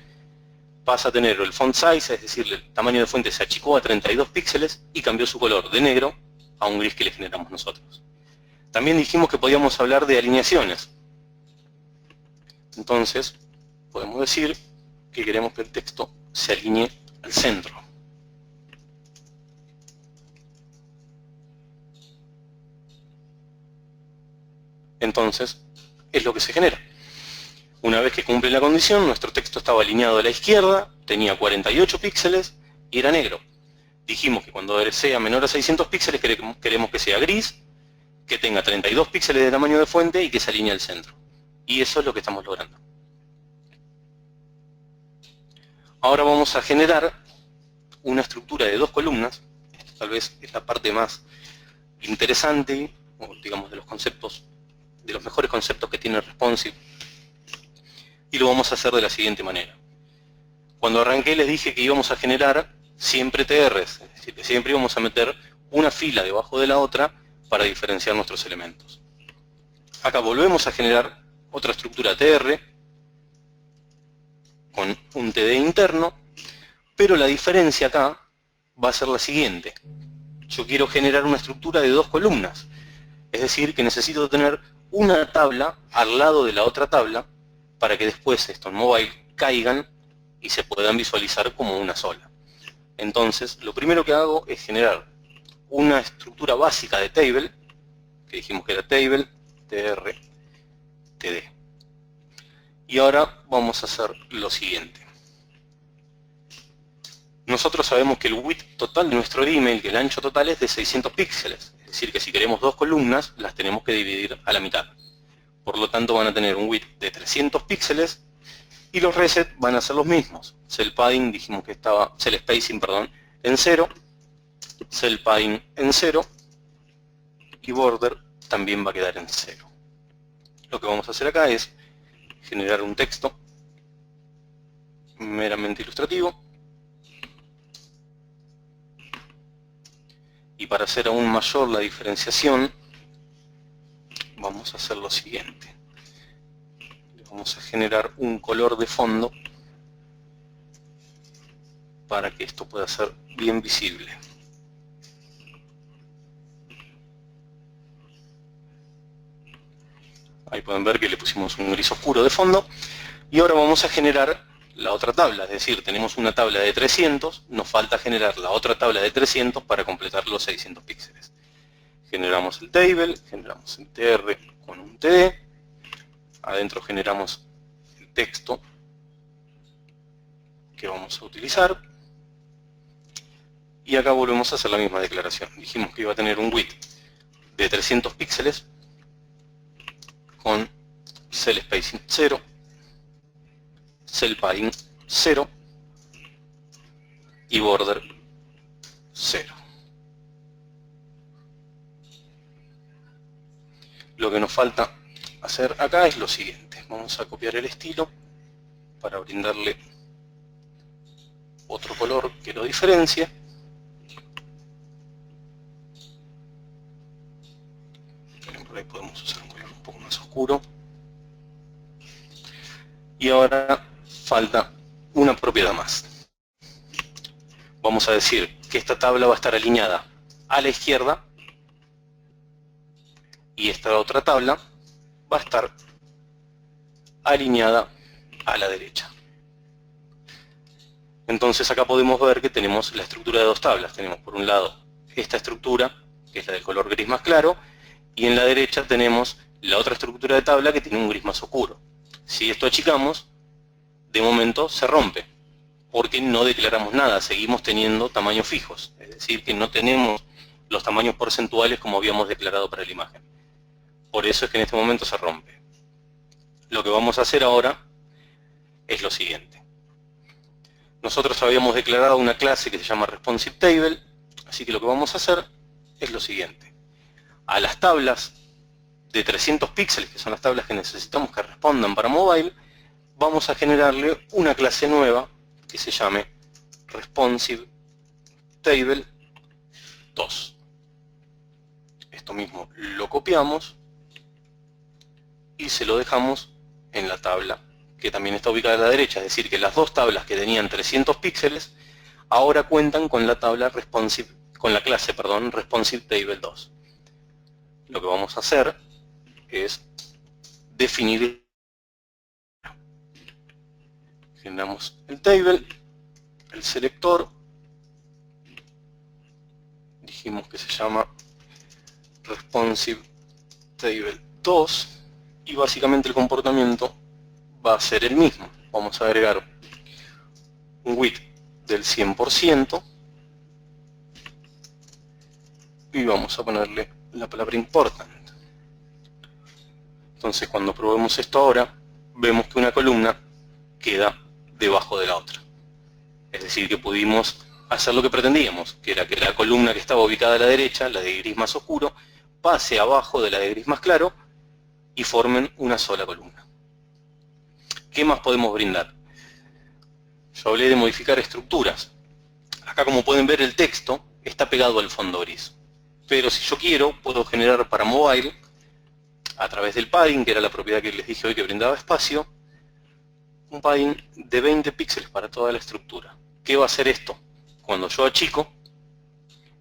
pasa a tener el font size, es decir, el tamaño de fuente se achicó a 32 píxeles y cambió su color de negro a un gris que le generamos nosotros. También dijimos que podíamos hablar de alineaciones. Entonces, podemos decir que queremos que el texto se alinee al centro. Entonces, es lo que se genera. Una vez que cumple la condición, nuestro texto estaba alineado a la izquierda, tenía 48 píxeles y era negro. Dijimos que cuando sea menor a 600 píxeles queremos que sea gris, que tenga 32 píxeles de tamaño de fuente y que se alinee al centro. Y eso es lo que estamos logrando. Ahora vamos a generar una estructura de 2 columnas. Esta tal vez es la parte más interesante, o digamos de los conceptos, de los mejores conceptos que tiene Responsive. Y lo vamos a hacer de la siguiente manera. Cuando arranqué les dije que íbamos a generar siempre TRs, es decir, que siempre íbamos a meter una fila debajo de la otra para diferenciar nuestros elementos. Acá volvemos a generar otra estructura TR con un TD interno, pero la diferencia acá va a ser la siguiente. Yo quiero generar una estructura de 2 columnas, es decir, que necesito tener una tabla al lado de la otra tabla para que después estos mobile caigan y se puedan visualizar como una sola. Entonces, lo primero que hago es generar una estructura básica de table, que dijimos que era table, tr, td. Y ahora vamos a hacer lo siguiente. Nosotros sabemos que el width total de nuestro email, que el ancho total es de 600 píxeles. Es decir, que si queremos 2 columnas, las tenemos que dividir a la mitad. Por lo tanto, van a tener un width de 300 píxeles y los resets van a ser los mismos. Cell padding, dijimos que estaba, cell spacing, perdón, en 0, cell padding en 0 y border también va a quedar en 0. Lo que vamos a hacer acá es generar un texto meramente ilustrativo. Y para hacer aún mayor la diferenciación, vamos a hacer lo siguiente. Vamos a generar un color de fondo para que esto pueda ser bien visible. Ahí pueden ver que le pusimos un gris oscuro de fondo. Y ahora vamos a generar la otra tabla, es decir, tenemos una tabla de 300, nos falta generar la otra tabla de 300 para completar los 600 píxeles. Generamos el table, generamos el tr con un td, adentro generamos el texto que vamos a utilizar, y acá volvemos a hacer la misma declaración. Dijimos que iba a tener un width de 300 píxeles con cell spacing 0, cell padding 0 y border 0. Lo que nos falta hacer acá es lo siguiente. Vamos a copiar el estilo para brindarle otro color que lo diferencie. Por ahí podemos usar un color un poco más oscuro. Y ahora falta una propiedad más. Vamos a decir que esta tabla va a estar alineada a la izquierda y esta otra tabla va a estar alineada a la derecha. Entonces acá podemos ver que tenemos la estructura de 2 tablas. Tenemos por un lado esta estructura, que es la del color gris más claro, y en la derecha tenemos la otra estructura de tabla que tiene un gris más oscuro. Si esto achicamos, de momento se rompe, porque no declaramos nada, seguimos teniendo tamaños fijos, es decir, que no tenemos los tamaños porcentuales como habíamos declarado para la imagen. Por eso es que en este momento se rompe. Lo que vamos a hacer ahora es lo siguiente. Nosotros habíamos declarado una clase que se llama Responsive Table, así que lo que vamos a hacer es lo siguiente. A las tablas de 300 píxeles, que son las tablas que necesitamos que respondan para mobile, vamos a generarle una clase nueva que se llame Responsive Table 2. Esto mismo lo copiamos y se lo dejamos en la tabla que también está ubicada a la derecha, es decir, que las dos tablas que tenían 300 píxeles ahora cuentan con la tabla responsive, con la clase, perdón, responsive table 2. Lo que vamos a hacer es definir, generamos el table, el selector, dijimos que se llama responsive table 2 y básicamente el comportamiento va a ser el mismo. Vamos a agregar un width del 100% y vamos a ponerle la palabra important. Entonces cuando probemos esto ahora, vemos que una columna queda debajo de la otra. Es decir, que pudimos hacer lo que pretendíamos, que era que la columna que estaba ubicada a la derecha, la de gris más oscuro, pase abajo de la de gris más claro y formen una sola columna. ¿Qué más podemos brindar? Yo hablé de modificar estructuras. Acá, como pueden ver, el texto está pegado al fondo gris. Pero si yo quiero, puedo generar para mobile, a través del padding, que era la propiedad que les dije hoy que brindaba espacio, un padding de 20 píxeles para toda la estructura. ¿Qué va a hacer esto? Cuando yo achico,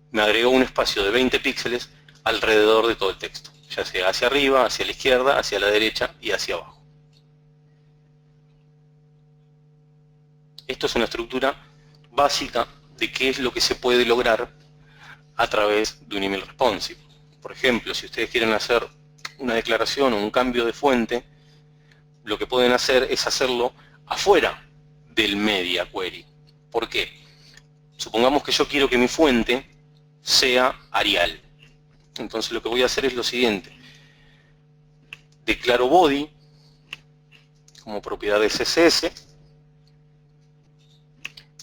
me agregó un espacio de 20 píxeles alrededor de todo el texto, ya sea hacia arriba, hacia la izquierda, hacia la derecha y hacia abajo. Esto es una estructura básica de qué es lo que se puede lograr a través de un email responsive. Por ejemplo, si ustedes quieren hacer una declaración o un cambio de fuente, lo que pueden hacer es hacerlo afuera del media query. ¿Por qué? Supongamos que yo quiero que mi fuente sea Arial. Entonces lo que voy a hacer es lo siguiente. Declaro body como propiedad de CSS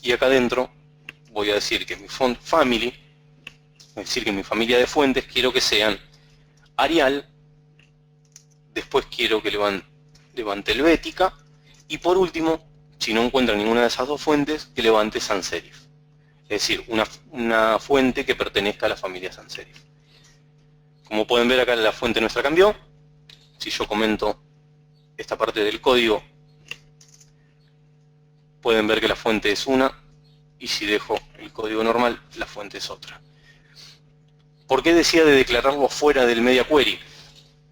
y acá adentro voy a decir que mi font family, es decir, que mi familia de fuentes quiero que sean Arial, después quiero que levante Helvética y por último, si no encuentra ninguna de esas dos fuentes, que levante sans serif. Es decir, una fuente que pertenezca a la familia sans serif. Como pueden ver acá la fuente nuestra cambió. Si yo comento esta parte del código, pueden ver que la fuente es una y si dejo el código normal, la fuente es otra. ¿Por qué decía de declararlo fuera del media query?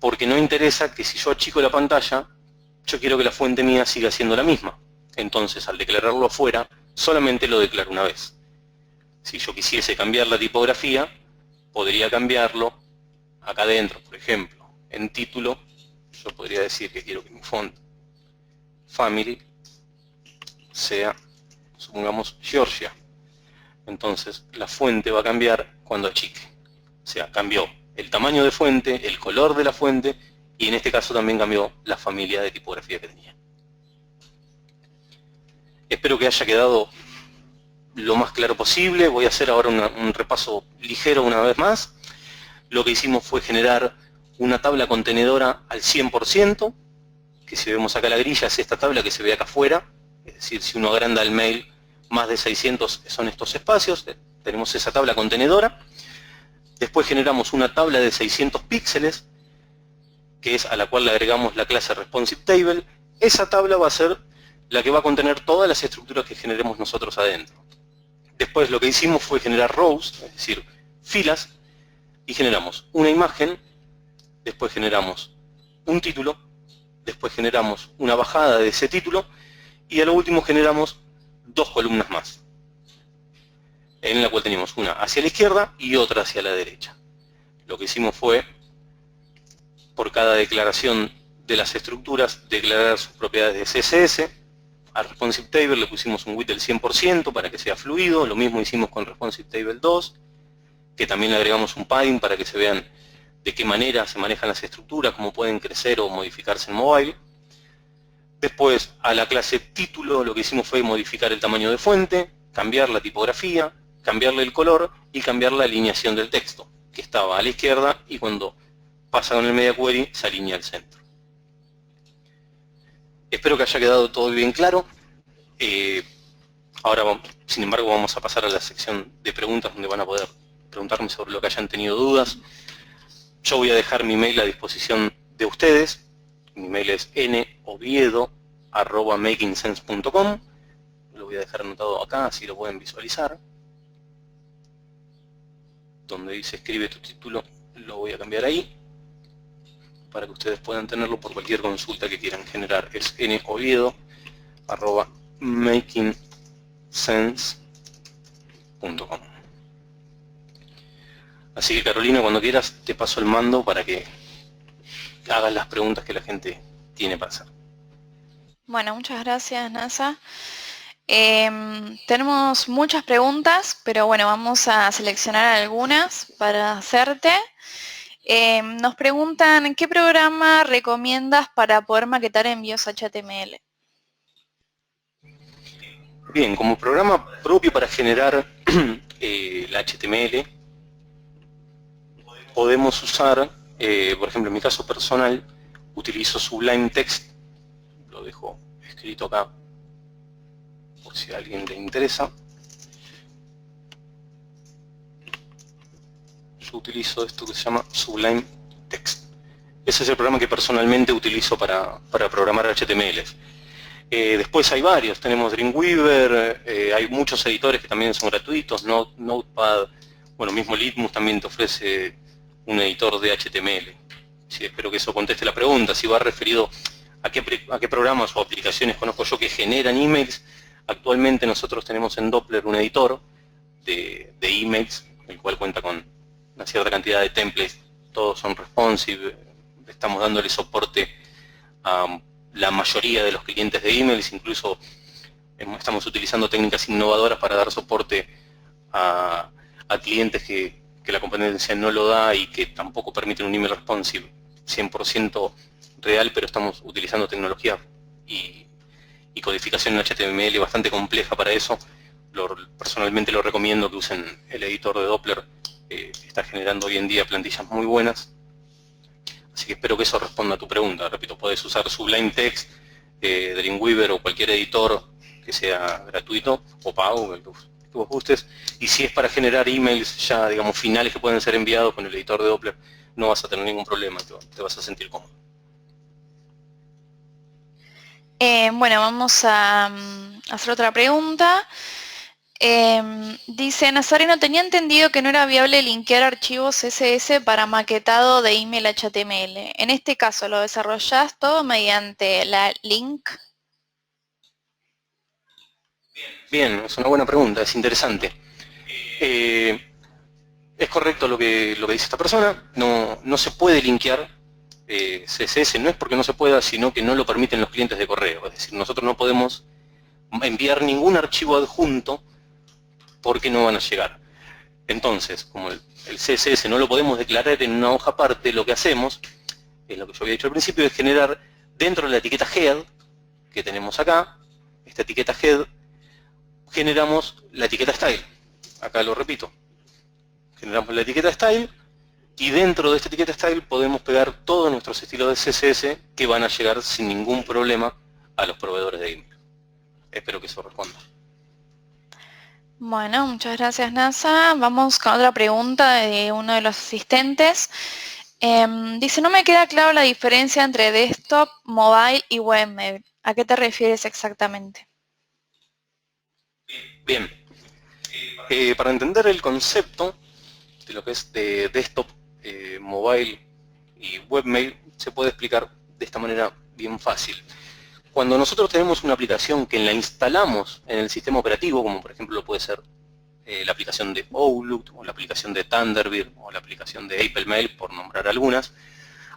Porque no interesa que si yo achico la pantalla, yo quiero que la fuente mía siga siendo la misma. Entonces, al declararlo afuera, solamente lo declaro una vez. Si yo quisiese cambiar la tipografía, podría cambiarlo acá adentro. Por ejemplo, en título, yo podría decir que quiero que mi font family sea, supongamos, Georgia. Entonces, la fuente va a cambiar cuando achique. O sea, cambió el tamaño de fuente, el color de la fuente, y en este caso también cambió la familia de tipografía que tenía. Espero que haya quedado lo más claro posible. Voy a hacer ahora un repaso ligero una vez más. Lo que hicimos fue generar una tabla contenedora al 100%, que si vemos acá la grilla es esta tabla que se ve acá afuera, es decir, si uno agranda el mail, más de 600 son estos espacios, tenemos esa tabla contenedora. Después generamos una tabla de 600 píxeles, que es a la cual le agregamos la clase responsive table. Esa tabla va a ser la que va a contener todas las estructuras que generemos nosotros adentro. Después lo que hicimos fue generar rows, es decir, filas, y generamos una imagen, después generamos un título, después generamos una bajada de ese título, y a lo último generamos dos columnas más, en la cual teníamos una hacia la izquierda y otra hacia la derecha. Lo que hicimos fue, por cada declaración de las estructuras, declarar sus propiedades de CSS. A responsive table le pusimos un width del 100% para que sea fluido. Lo mismo hicimos con responsive table 2, que también le agregamos un padding para que se vean de qué manera se manejan las estructuras, cómo pueden crecer o modificarse en mobile. Después, a la clase título, lo que hicimos fue modificar el tamaño de fuente, cambiar la tipografía, cambiarle el color y cambiar la alineación del texto, que estaba a la izquierda y cuando pasa con el media query se alinea al centro. Espero que haya quedado todo bien claro. Ahora, sin embargo, vamos a pasar a la sección de preguntas donde van a poder preguntarme sobre lo que hayan tenido dudas. Yo voy a dejar mi mail a disposición de ustedes. Mi email es noviedo@makingsense.com. Lo voy a dejar anotado acá, así lo pueden visualizar. Donde dice escribe tu título, lo voy a cambiar ahí, para que ustedes puedan tenerlo por cualquier consulta que quieran generar. Es noviedo@makingsense.com. Así que Carolina, cuando quieras te paso el mando para que hagas las preguntas que la gente tiene para hacer. Bueno, muchas gracias, NASA. Tenemos muchas preguntas, pero bueno, vamos a seleccionar algunas para hacerte. Nos preguntan, ¿qué programa recomiendas para poder maquetar envíos HTML? Bien, como programa propio para generar el HTML, podemos usar, por ejemplo, en mi caso personal, utilizo Sublime Text, lo dejo escrito acá, por si a alguien le interesa. Yo utilizo esto que se llama Sublime Text. Ese es el programa que personalmente utilizo para programar HTMLs. Después hay varios, tenemos Dreamweaver, hay muchos editores que también son gratuitos, Notepad, bueno, mismo Litmus también te ofrece un editor de HTML. Sí, espero que eso conteste la pregunta, si va referido a qué programas o aplicaciones conozco yo que generan emails. Actualmente nosotros tenemos en Doppler un editor de emails, el cual cuenta con una cierta cantidad de templates, todos son responsive, estamos dándole soporte a la mayoría de los clientes de emails, incluso estamos utilizando técnicas innovadoras para dar soporte a clientes que la competencia no lo da y que tampoco permiten un email responsive 100% real, pero estamos utilizando tecnología y codificación en HTML bastante compleja para eso. Personalmente lo recomiendo que usen el editor de Doppler, está generando hoy en día plantillas muy buenas. Así que espero que eso responda a tu pregunta. Repito, puedes usar Sublime Text, Dreamweaver o cualquier editor que sea gratuito o pago, el que vos gustes. Y si es para generar emails ya, digamos, finales que pueden ser enviados con el editor de Doppler, no vas a tener ningún problema, te vas a sentir cómodo. Bueno, vamos a hacer otra pregunta. Dice, Nazareno, tenía entendido que no era viable linkear archivos CSS para maquetado de email HTML. En este caso, ¿lo desarrollás todo mediante la link? Bien, es una buena pregunta, es interesante. Es correcto lo que dice esta persona, no se puede linkear CSS, no es porque no se pueda, sino que no lo permiten los clientes de correo. Es decir, nosotros no podemos enviar ningún archivo adjunto porque no van a llegar. Entonces, como el CSS no lo podemos declarar en una hoja aparte, lo que hacemos, es lo que yo había dicho al principio, es generar dentro de la etiqueta head que tenemos acá, esta etiqueta head, generamos la etiqueta style. Acá lo repito. Generamos la etiqueta style y dentro de esta etiqueta style podemos pegar todos nuestros estilos de CSS que van a llegar sin ningún problema a los proveedores de email. Espero que eso responda. Bueno, muchas gracias, NASA. Vamos con otra pregunta de uno de los asistentes. Dice, no me queda claro la diferencia entre desktop, mobile y webmail. ¿A qué te refieres exactamente? Bien. Para entender el concepto de lo que es de desktop, mobile y webmail, se puede explicar de esta manera bien fácil. Cuando nosotros tenemos una aplicación que la instalamos en el sistema operativo, como por ejemplo puede ser la aplicación de Outlook, o la aplicación de Thunderbird, o la aplicación de Apple Mail, por nombrar algunas,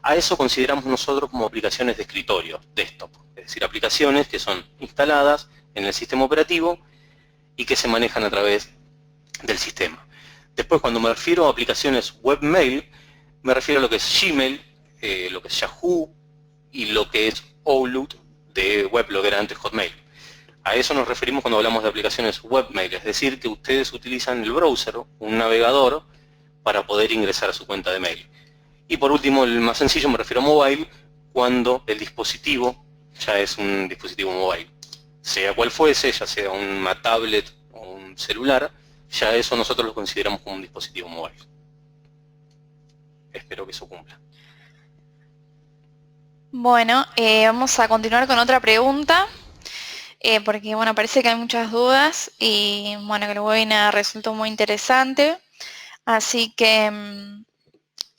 a eso consideramos nosotros como aplicaciones de escritorio, desktop. Es decir, aplicaciones que son instaladas en el sistema operativo y que se manejan a través del sistema. Después, cuando me refiero a aplicaciones webmail, me refiero a lo que es Gmail, lo que es Yahoo y lo que es Outlook de web, lo que era antes Hotmail. A eso nos referimos cuando hablamos de aplicaciones webmail, es decir, que ustedes utilizan el browser, un navegador, para poder ingresar a su cuenta de mail. Y por último, el más sencillo, me refiero a mobile, cuando el dispositivo ya es un dispositivo mobile. Sea cual fuese, ya sea una tablet o un celular, ya eso nosotros lo consideramos como un dispositivo mobile. Espero que eso cumpla. Bueno, vamos a continuar con otra pregunta, porque bueno, parece que hay muchas dudas y bueno, que el webinar resultó muy interesante. Así que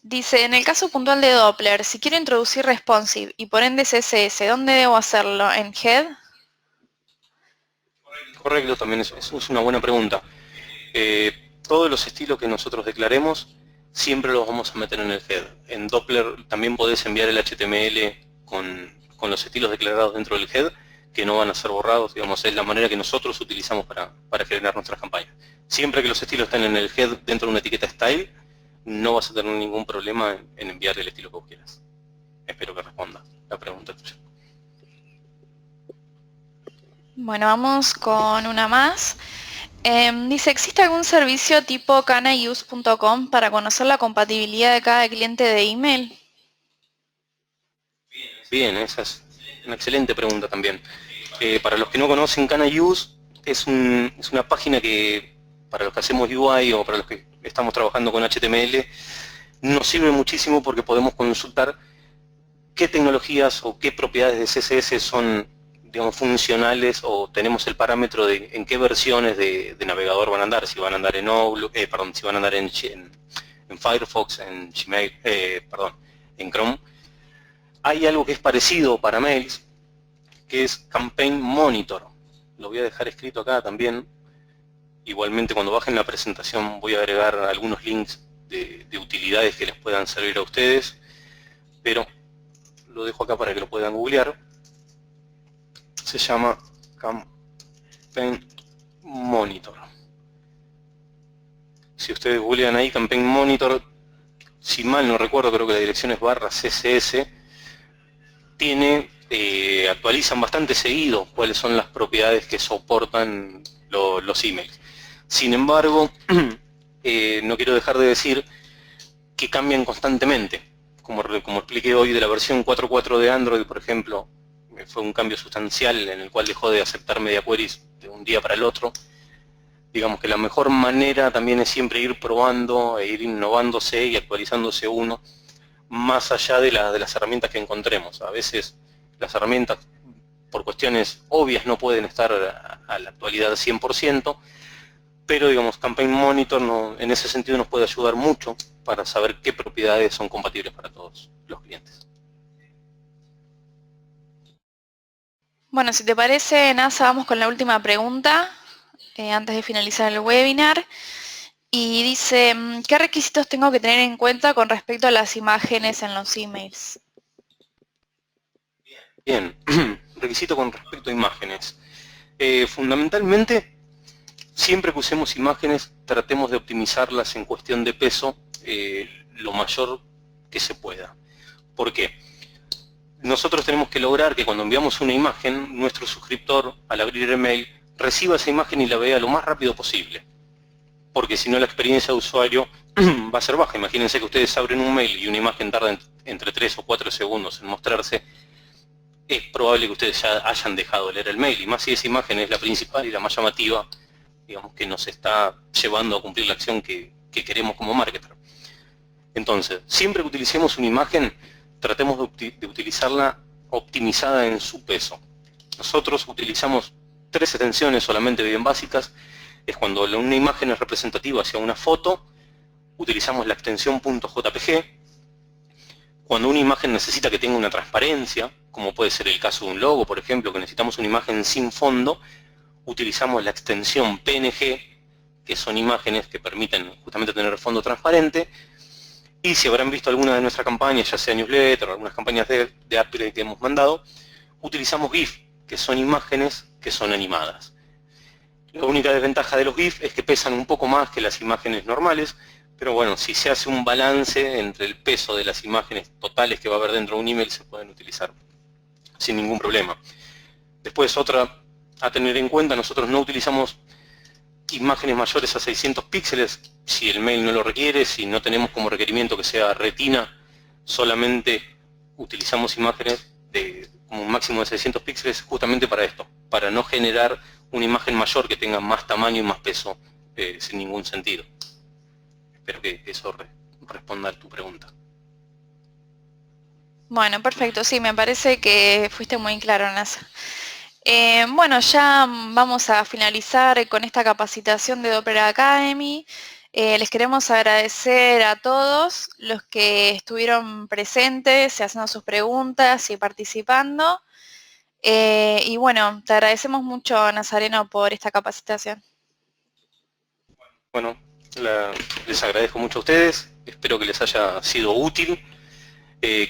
dice, en el caso puntual de Doppler, si quiero introducir responsive y por ende CSS, ¿dónde debo hacerlo? ¿En Head? Correcto, también es una buena pregunta. Todos los estilos que nosotros declaremos siempre los vamos a meter en el head. En Doppler también podés enviar el HTML con los estilos declarados dentro del head, que no van a ser borrados, digamos, es la manera que nosotros utilizamos para generar nuestras campañas. Siempre que los estilos estén en el head dentro de una etiqueta style, no vas a tener ningún problema en enviar el estilo que vos quieras. Espero que responda la pregunta tuya. Bueno, vamos con una más. Dice, ¿existe algún servicio tipo canause.com para conocer la compatibilidad de cada cliente de email? Bien, esa es una excelente pregunta también. Para los que no conocen, Canause es una página que, para los que hacemos UI o para los que estamos trabajando con HTML, nos sirve muchísimo porque podemos consultar qué tecnologías o qué propiedades de CSS son, digamos, funcionales, o tenemos el parámetro de en qué versiones de navegador van a andar, si van a andar en si van a andar en Firefox, en Gmail, en Chrome. Hay algo que es parecido para mails, que es Campaign Monitor. Lo voy a dejar escrito acá también. Igualmente, cuando bajen la presentación voy a agregar algunos links de utilidades que les puedan servir a ustedes, pero lo dejo acá para que lo puedan googlear. Se llama Campaign Monitor. Si ustedes googlean ahí Campaign Monitor, si mal no recuerdo, creo que la dirección es /css, actualizan bastante seguido cuáles son las propiedades que soportan los emails. Sin embargo, no quiero dejar de decir que cambian constantemente. Como expliqué hoy de la versión 4.4 de Android, por ejemplo, fue un cambio sustancial en el cual dejó de aceptar media queries de un día para el otro. Digamos que la mejor manera también es siempre ir probando e ir innovándose y actualizándose uno, más allá de las herramientas que encontremos. A veces las herramientas, por cuestiones obvias, no pueden estar a la actualidad 100%, pero digamos, Campaign Monitor en ese sentido nos puede ayudar mucho para saber qué propiedades son compatibles para todos los clientes. Bueno, si te parece, NASA, vamos con la última pregunta, antes de finalizar el webinar. Y dice, ¿qué requisitos tengo que tener en cuenta con respecto a las imágenes en los emails? Bien, requisito con respecto a imágenes. Fundamentalmente, siempre que usemos imágenes, tratemos de optimizarlas en cuestión de peso lo mayor que se pueda. ¿Por qué? Nosotros tenemos que lograr que cuando enviamos una imagen, nuestro suscriptor, al abrir el mail, reciba esa imagen y la vea lo más rápido posible. Porque si no, la experiencia de usuario va a ser baja. Imagínense que ustedes abren un mail y una imagen tarda entre 3 o 4 segundos en mostrarse. Es probable que ustedes ya hayan dejado de leer el mail, y más si esa imagen es la principal y la más llamativa, digamos, que nos está llevando a cumplir la acción que queremos como marketer. Entonces, siempre que utilicemos una imagen, tratemos de utilizarla optimizada en su peso. Nosotros utilizamos 3 extensiones solamente bien básicas. Es cuando una imagen es representativa hacia una foto, utilizamos la extensión .jpg. Cuando una imagen necesita que tenga una transparencia, como puede ser el caso de un logo, por ejemplo, que necesitamos una imagen sin fondo, utilizamos la extensión PNG, que son imágenes que permiten justamente tener fondo transparente. Y si habrán visto alguna de nuestras campañas, ya sea newsletter o algunas campañas de upgrade que hemos mandado, utilizamos GIF, que son imágenes que son animadas. La única desventaja de los GIF es que pesan un poco más que las imágenes normales, pero bueno, si se hace un balance entre el peso de las imágenes totales que va a haber dentro de un email, se pueden utilizar sin ningún problema. Después, otra a tener en cuenta, nosotros no utilizamos imágenes mayores a 600 píxeles si el mail no lo requiere. Si no tenemos como requerimiento que sea retina, solamente utilizamos imágenes como un máximo de 600 píxeles justamente para esto, para no generar una imagen mayor que tenga más tamaño y más peso sin ningún sentido. Espero que eso responda a tu pregunta. Bueno, perfecto. Sí, me parece que fuiste muy claro en eso. Bueno, ya vamos a finalizar con esta capacitación de Doppler Academy. Les queremos agradecer a todos los que estuvieron presentes, haciendo sus preguntas y participando. Y bueno, te agradecemos mucho, Nazareno, por esta capacitación. Bueno, les agradezco mucho a ustedes, espero que les haya sido útil.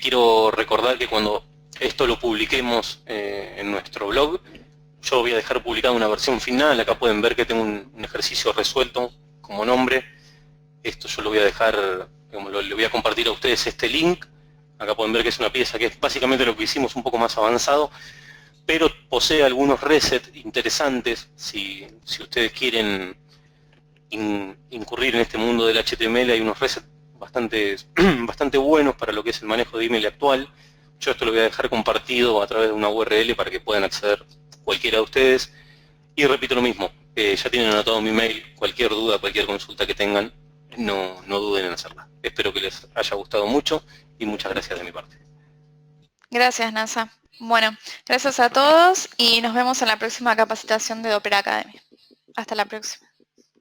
Quiero recordar que cuando esto lo publiquemos en nuestro blog, yo voy a dejar publicada una versión final. Acá pueden ver que tengo un ejercicio resuelto como nombre. Esto yo lo voy a dejar, digamos, le voy a compartir a ustedes este link. Acá pueden ver que es una pieza que es básicamente lo que hicimos un poco más avanzado, pero posee algunos resets interesantes si ustedes quieren incurrir en este mundo del HTML. Hay unos resets bastante buenos para lo que es el manejo de email actual. Yo esto lo voy a dejar compartido a través de una URL para que puedan acceder cualquiera de ustedes. Y repito lo mismo, ya tienen anotado mi mail, cualquier duda, cualquier consulta que tengan, no duden en hacerla. Espero que les haya gustado mucho y muchas gracias de mi parte. Gracias, NASA. Bueno, gracias a todos y nos vemos en la próxima capacitación de Doppler Academy. Hasta la próxima.